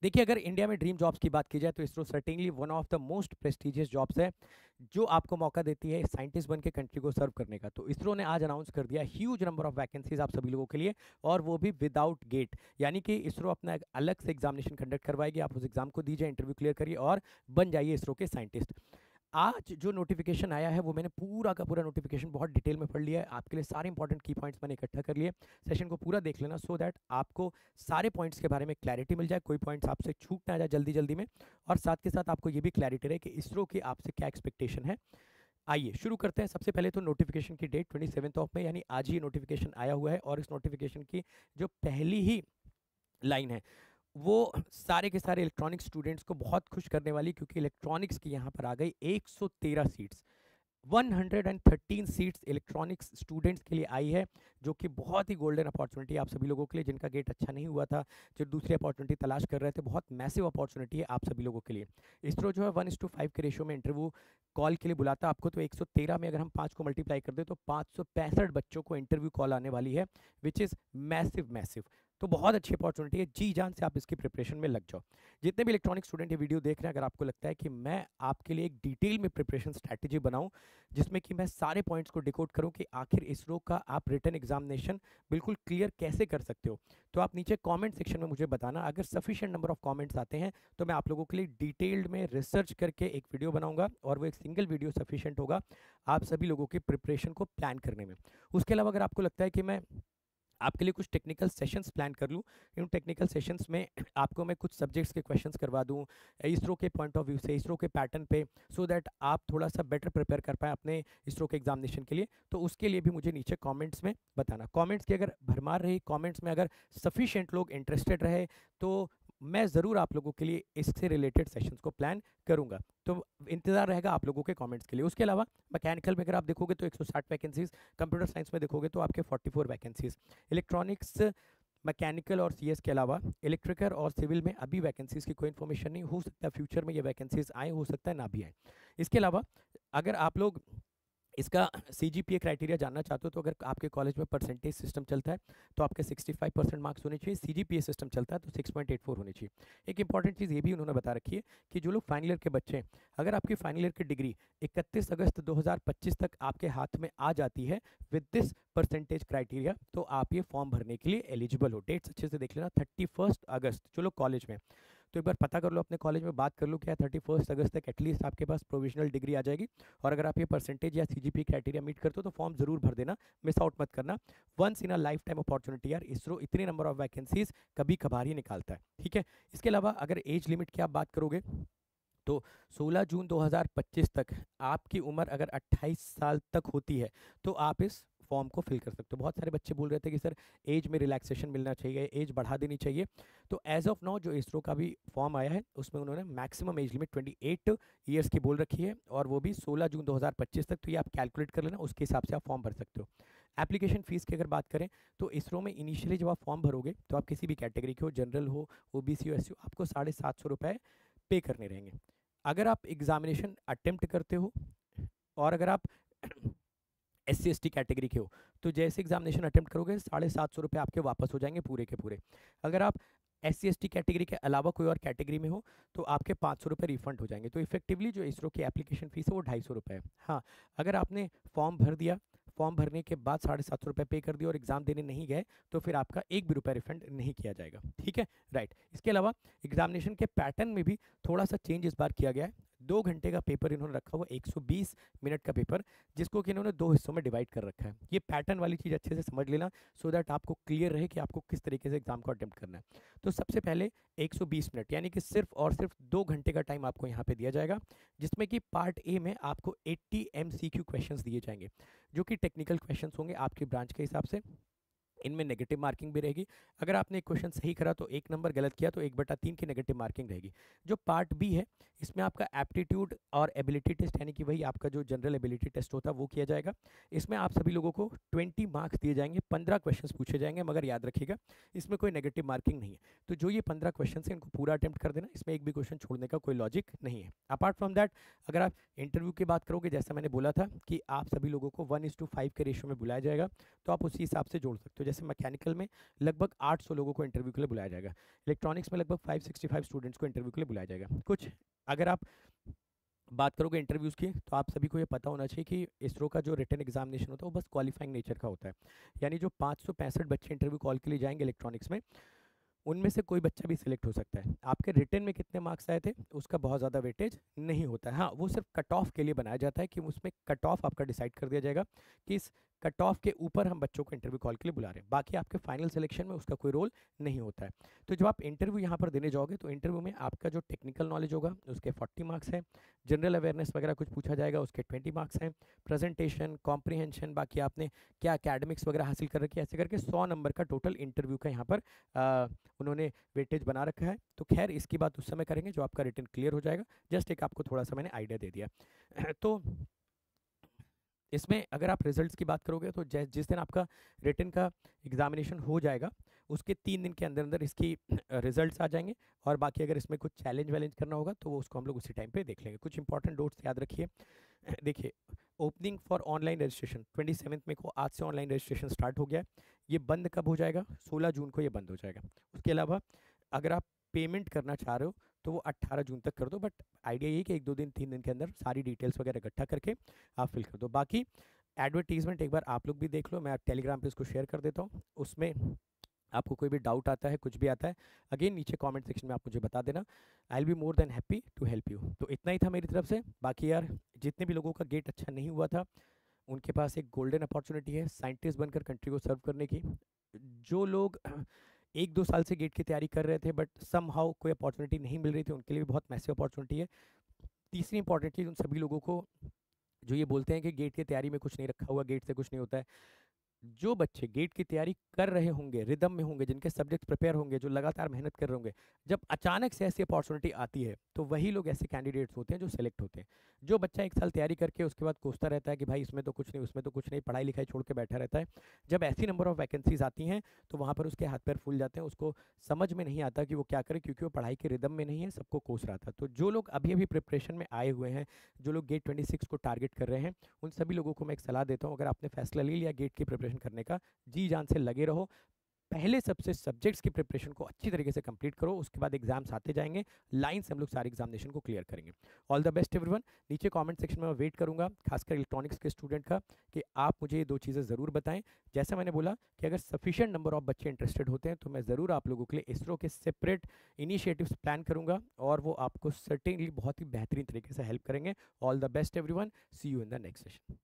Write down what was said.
देखिए, अगर इंडिया में ड्रीम जॉब्स की बात की जाए तो ISRO certainly one of the most prestigious jobs है, जो आपको मौका देती है साइंटिस्ट बन के कंट्री को सर्व करने का। तो इसरो ने आज अनाउंस कर दिया ह्यूज नंबर ऑफ वैकेंसीज आप सभी लोगों के लिए, और वो भी विदाउट गेट। यानी कि इसरो अपना एक अलग से एग्जामिनेशन कंडक्ट करवाएगी, आप उस एग्जाम को दीजिए, इंटरव्यू क्लियर करिए और बन जाइए इसरो के साइंटिस्ट। आज जो नोटिफिकेशन आया है वो मैंने पूरा का पूरा नोटिफिकेशन बहुत डिटेल में पढ़ लिया है, आपके लिए सारे इंपॉर्टेंट की पॉइंट्स मैंने इकट्ठा कर लिए। सेशन को पूरा देख लेना सो दैट आपको सारे पॉइंट्स के बारे में क्लैरिटी मिल जाए, कोई पॉइंट्स आपसे छूट ना जाए जल्दी जल्दी में, और साथ के साथ आपको ये भी क्लैरिटी रहे कि इसरो की आपसे क्या एक्सपेक्टेशन है। आइए शुरू करते हैं। सबसे पहले तो नोटिफिकेशन की डेट 27 मई यानी आज ही नोटिफिकेशन आया हुआ है, और इस नोटिफिकेशन की जो पहली ही लाइन है वो सारे के सारे इलेक्ट्रॉनिक्स स्टूडेंट्स को बहुत खुश करने वाली, क्योंकि इलेक्ट्रॉनिक्स की यहाँ पर आ गई 113 सीट्स। 113 सीट्स इलेक्ट्रॉनिक्स स्टूडेंट्स के लिए आई है, जो कि बहुत ही गोल्डन अपॉर्चुनिटी है आप सभी लोगों के लिए, जिनका गेट अच्छा नहीं हुआ था, जो दूसरी अपॉर्चुनिटी तलाश कर रहे थे। बहुत मैसिव अपॉर्चुनिटी है आप सभी लोगों के लिए। इसरो जो है 1:5 के रेशियो में इंटरव्यू कॉल के लिए बुलाता है आपको। तो 113 में अगर हम 5 को मल्टीप्लाई कर दें तो 565 बच्चों को इंटरव्यू कॉल आने वाली है, विच इज़ मैसिव मैसिव। तो बहुत अच्छी अपॉर्चुनिटी है, जी जान से आप इसकी प्रिपरेशन में लग जाओ। जितने भी इलेक्ट्रॉनिक स्टूडेंट ये वीडियो देख रहे हैं, अगर आपको लगता है कि मैं आपके लिए एक डिटेल में प्रिपरेशन स्ट्रैटेजी बनाऊं, जिसमें कि मैं सारे पॉइंट्स को डिकोड करूं कि आखिर इसरो का आप रिटन एग्जामिनेशन बिल्कुल क्लियर कैसे कर सकते हो, तो आप नीचे कमेंट सेक्शन में मुझे बताना। अगर सफिशिएंट नंबर ऑफ कमेंट्स आते हैं तो मैं आप लोगों के लिए डिटेल्ड में रिसर्च करके एक वीडियो बनाऊंगा, और वो एक सिंगल वीडियो सफिशिएंट होगा आप सभी लोगों की प्रिपरेशन को प्लान करने में। उसके अलावा अगर आपको लगता है कि मैं आपके लिए कुछ टेक्निकल सेशंस प्लान कर लूँ, इन टेक्निकल सेशंस में आपको मैं कुछ सब्जेक्ट्स के क्वेश्चंस करवा दूँ इसरो के पॉइंट ऑफ व्यू से, इसरो के पैटर्न पे, सो दैट आप थोड़ा सा बेटर प्रिपेयर कर पाएँ अपने इसरो के एग्जामिनेशन के लिए, तो उसके लिए भी मुझे नीचे कमेंट्स में बताना। कमेंट्स की अगर भरमार रही, कमेंट्स में अगर सफिशिएंट लोग इंटरेस्टेड रहे, तो मैं ज़रूर आप लोगों के लिए इससे रिलेटेड सेशंस को प्लान करूंगा। तो इंतजार रहेगा आप लोगों के कमेंट्स के लिए। उसके अलावा मैकेनिकल में अगर आप देखोगे तो 160 वैकेंसीज, कंप्यूटर साइंस में देखोगे तो आपके 44 वैकेंसीज, इलेक्ट्रॉनिक्स, मैकेनिकल और सीएस के अलावा इलेक्ट्रिकल और सिविल में अभी वैकेंसीज की कोई इन्फॉर्मेशन नहीं, हो सकता है फ्यूचर में ये वैकेंसीज आए, हो सकता है ना भी आए। इसके अलावा अगर आप लोग इसका सीजीपीए क्राइटेरिया जानना चाहते हो, तो अगर आपके कॉलेज में परसेंटेज सिस्टम चलता है तो आपके 65% मार्क्स होने चाहिए, सीजीपीए सिस्टम चलता है तो 6.84 होने चाहिए। एक इंपॉर्टेंट चीज़ ये भी उन्होंने बता रखी है कि जो लोग फाइनल ईयर के बच्चे हैं, अगर आपकी फाइनल ईयर की डिग्री 31 अगस्त 2025 तक आपके हाथ में आ जाती है विद दिस परसेंटेज क्राइटेरिया, तो आप ये फॉर्म भरने के लिए एलिजिबल हो। डेट्स अच्छे से देख लेना, 31 अगस्त जो लोग कॉलेज में, तो एक बार पता कर लो अपने कॉलेज में, बात कर लो क्या 31 अगस्त तक एटलीस्ट आपके पास प्रोविजनल डिग्री आ जाएगी। और अगर आप ये परसेंटेज या सीजीपी क्राइटेरिया मीट करते हो तो फॉर्म जरूर भर देना, मिस आउट मत करना। Once in a lifetime opportunity यार, इसरो इतने नंबर ऑफ वैकेंसीज कभी कभार ही निकालता है, ठीक है। इसके अलावा अगर एज लिमिट की आप बात करोगे तो 16 जून 2025 तक आपकी उम्र अगर 28 साल तक होती है तो आप इस फॉर्म को फिल कर सकते हो। बहुत सारे बच्चे बोल रहे थे कि सर एज में रिलैक्सेशन मिलना चाहिए, एज बढ़ा देनी चाहिए, तो एज ऑफ नाउ जो इसरो का भी फॉर्म आया है उसमें उन्होंने मैक्सिमम एज लिमिट 28 ईयर्स की बोल रखी है, और वो भी 16 जून 2025 तक। तो ये आप कैलकुलेट कर लेना, उसके हिसाब से आप फॉर्म भर सकते हो। एप्लीकेशन फीस की अगर बात करें तो इसरो में इनिशियली जब आप फॉर्म भरोगे तो आप किसी भी कैटेगरी के हो, जनरल हो, ओबीसी हो, एससी हो, आपको 750 रुपये पे करने रहेंगे। अगर आप एग्जामिनेशन अटेम्प्ट करते हो और अगर आप SC ST कैटेगरी के हो, तो जैसे एग्जामिनेशन अटेम्प्ट करोगे 750 रुपये आपके वापस हो जाएंगे पूरे के पूरे। अगर आप SC ST कैटेगरी के अलावा कोई और कैटेगरी में हो तो आपके 500 रुपये रिफंड हो जाएंगे। तो इफेक्टिवली जो इसरो की एप्लीकेशन फीस है वो 250 रुपये है। हाँ, अगर आपने फॉर्म भर दिया, फॉर्म भरने के बाद 750 रुपये पे कर दिया और एग्जाम देने नहीं गए, तो फिर आपका एक भी रुपया रिफंड नहीं किया जाएगा, ठीक है, राइट। इसके अलावा एग्जामिनेशन के पैटर्न में भी थोड़ा सा चेंज इस बार किया गया है। 2 घंटे का पेपर इन्होंने रखा हुआ, 120 मिनट का पेपर, जिसको कि इन्होंने 2 हिस्सों में डिवाइड कर रखा है। ये पैटर्न वाली चीज़ अच्छे से समझ लेना, सो दैट आपको क्लियर रहे कि आपको किस तरीके से एग्जाम को अटेम्प्ट करना है। तो सबसे पहले 120 मिनट यानी कि सिर्फ और सिर्फ 2 घंटे का टाइम आपको यहाँ पे दिया जाएगा, जिसमें कि पार्ट ए में आपको 80 MCQ क्वेश्चंस दिए जाएंगे, जो कि टेक्निकल क्वेश्चंस होंगे आपकी ब्रांच के हिसाब से। इनमें नेगेटिव मार्किंग भी रहेगी। अगर आपने एक क्वेश्चन सही करा तो 1 नंबर, गलत किया तो 1/3 की नेगेटिव मार्किंग रहेगी। जो पार्ट बी है इसमें आपका एप्टीट्यूड और एबिलिटी टेस्ट, यानी कि वही आपका जो जनरल एबिलिटी टेस्ट होता है वो किया जाएगा। इसमें आप सभी लोगों को 20 मार्क्स दिए जाएंगे, 15 क्वेश्चन पूछे जाएंगे, मगर याद रखिएगा इसमें कोई नेगेटिव मार्किंग नहीं है। तो जो ये 15 क्वेश्चन है इनको पूरा अटेम्प्ट कर देना, इसमें एक भी क्वेश्चन छोड़ने का कोई लॉजिक नहीं है। अपार्ट फ्रॉम दैट, अगर आप इंटरव्यू की बात करोगे, जैसा मैंने बोला था कि आप सभी लोगों को 1:5 के रेशियो में बुलाया जाएगा, तो आप उसी हिसाब से जोड़ सकते हो। जैसे मैकेनिकल में लगभग 800 लोगों को इंटरव्यू के लिए बुलाया जाएगा, इलेक्ट्रॉनिक्स में लगभग 565 स्टूडेंट्स को इंटरव्यू के लिए बुलाया जाएगा। कुछ अगर आप बात करोगे इंटरव्यूज़ की, तो आप सभी को ये पता होना चाहिए कि इसरो का जो रिटन एग्जामिनेशन होता है वो बस क्वालिफाइंग नेचर का होता है। यानी जो 565 बच्चे इंटरव्यू कॉल के लिए जाएंगे इलेक्ट्रॉनिक्स में, उनमें से कोई बच्चा भी सिलेक्ट हो सकता है। आपके रिटन में कितने मार्क्स आए थे उसका बहुत ज़्यादा वेटेज नहीं होता है। हाँ, वो सिर्फ कट ऑफ के लिए बनाया जाता है कि उसमें कट ऑफ आपका डिसाइड कर दिया जाएगा कि इस कट ऑफ के ऊपर हम बच्चों को इंटरव्यू कॉल के लिए बुला रहे हैं। बाकी आपके फाइनल सिलेक्शन में उसका कोई रोल नहीं होता है। तो जब आप इंटरव्यू यहाँ पर देने जाओगे तो इंटरव्यू में आपका जो टेक्निकल नॉलेज होगा उसके 40 मार्क्स हैं, जनरल अवेयरनेस वगैरह कुछ पूछा जाएगा उसके 20 मार्क्स हैं, प्रेजेंटेशन, कॉम्प्रीहेंशन, बाकी आपने क्या अकेडमिक्स वगैरह हासिल कर रखी है, ऐसे करके 100 नंबर का टोटल इंटरव्यू का यहाँ पर उन्होंने वेटेज बना रखा है। तो खैर इसकी बात उस समय करेंगे जो आपका रिटन क्लियर हो जाएगा। जस्ट एक आपको थोड़ा सा मैंने आइडिया दे दिया। तो इसमें अगर आप रिजल्ट्स की बात करोगे तो जिस दिन आपका रिटन का एग्जामिनेशन हो जाएगा उसके 3 दिन के अंदर अंदर इसकी रिजल्ट्स आ जाएंगे। और बाकी अगर इसमें कुछ चैलेंज वैलेंज करना होगा तो वो उसको हम लोग उसी टाइम पे देख लेंगे। कुछ इंपॉर्टेंट नोट्स याद रखिए। देखिए, ओपनिंग फॉर ऑनलाइन रजिस्ट्रेशन 27 मई को आज से ऑनलाइन रजिस्ट्रेशन स्टार्ट हो गया है। ये बंद कब हो जाएगा? 16 जून को ये बंद हो जाएगा। उसके अलावा अगर आप पेमेंट करना चाह रहे हो तो वो 18 जून तक कर दो, बट आइडिया ये कि 1-2 दिन 3 दिन के अंदर सारी डिटेल्स वगैरह इकट्ठा करके आप फिल कर दो। बाकी एडवर्टीजमेंट एक बार आप लोग भी देख लो, मैं टेलीग्राम पे इसको शेयर कर देता हूँ। उसमें आपको कोई भी डाउट आता है, कुछ भी आता है, अगेन नीचे कमेंट सेक्शन में आप मुझे बता देना। I will be more than happy to help you. तो इतना ही था मेरी तरफ से। बाकी यार जितने भी लोगों का गेट अच्छा नहीं हुआ था उनके पास एक गोल्डन अपॉर्चुनिटी है साइंटिस्ट बनकर कंट्री को सर्व करने की। जो लोग 1-2 साल से गेट की तैयारी कर रहे थे बट सम हाउ कोई अपॉर्चुनिटी नहीं मिल रही थी, उनके लिए भी बहुत मैसिव अपॉर्चुनिटी है। तीसरी इंपॉर्टेंट चीज़ उन सभी लोगों को जो ये बोलते हैं कि गेट की तैयारी में कुछ नहीं रखा हुआ, गेट से कुछ नहीं होता है, जो बच्चे गेट की तैयारी कर रहे होंगे, रिदम में होंगे, जिनके सब्जेक्ट प्रिपेयर होंगे, जो लगातार मेहनत कर रहे होंगे, जब अचानक से ऐसी अपॉर्चुनिटी आती है तो वही लोग ऐसे कैंडिडेट्स होते हैं जो सेलेक्ट होते हैं। जो बच्चा 1 साल तैयारी करके उसके बाद कोसता रहता है कि भाई इसमें तो कुछ नहीं, उसमें तो कुछ नहीं, पढ़ाई लिखाई छोड़ के बैठा रहता है, जब ऐसी नंबर ऑफ वैकेंसीज आती हैं तो वहाँ पर उसके हाथ पैर फूल जाते हैं, उसको समझ में नहीं आता कि वो क्या करे, क्योंकि वो पढ़ाई के रिदम में नहीं है, सबको कोस रहा था। तो जो लोग अभी अभी प्रिपरेशन में आए हुए हैं, जो लोग गेट 26 को टारगेट कर रहे हैं, उन सभी लोगों को मैं एक सलाह देता हूँ, अगर आपने फैसला ले लिया गेट की प्रिपरेशन करने का, जी जान से लगे रहो। पहले सबसे सब्जेक्ट्स की प्रिपरेशन को अच्छी तरीके से कंप्लीट करो, उसके बाद एग्जाम्स आते जाएंगे, लाइन से हम लोग सारे एग्जामिनेशन को क्लियर करेंगे। All the best everyone. नीचे कमेंट सेक्शन में मैं वेट करूंगा खासकर इलेक्ट्रॉनिक्स के स्टूडेंट का कि आप मुझे ये 2 चीज़ें ज़रूर बताएं। जैसा मैंने बोला कि अगर सफिशिएंट नंबर ऑफ बच्चे इंटरेस्टेड होते हैं तो मैं ज़रूर आप लोगों के लिए इसरो के सेपरेट इनिशिएटिव्स प्लान करूंगा और वो आपको सर्टेनली बहुत ही बेहतरीन तरीके से हेल्प करेंगे। All the best everyone, see you in the next session.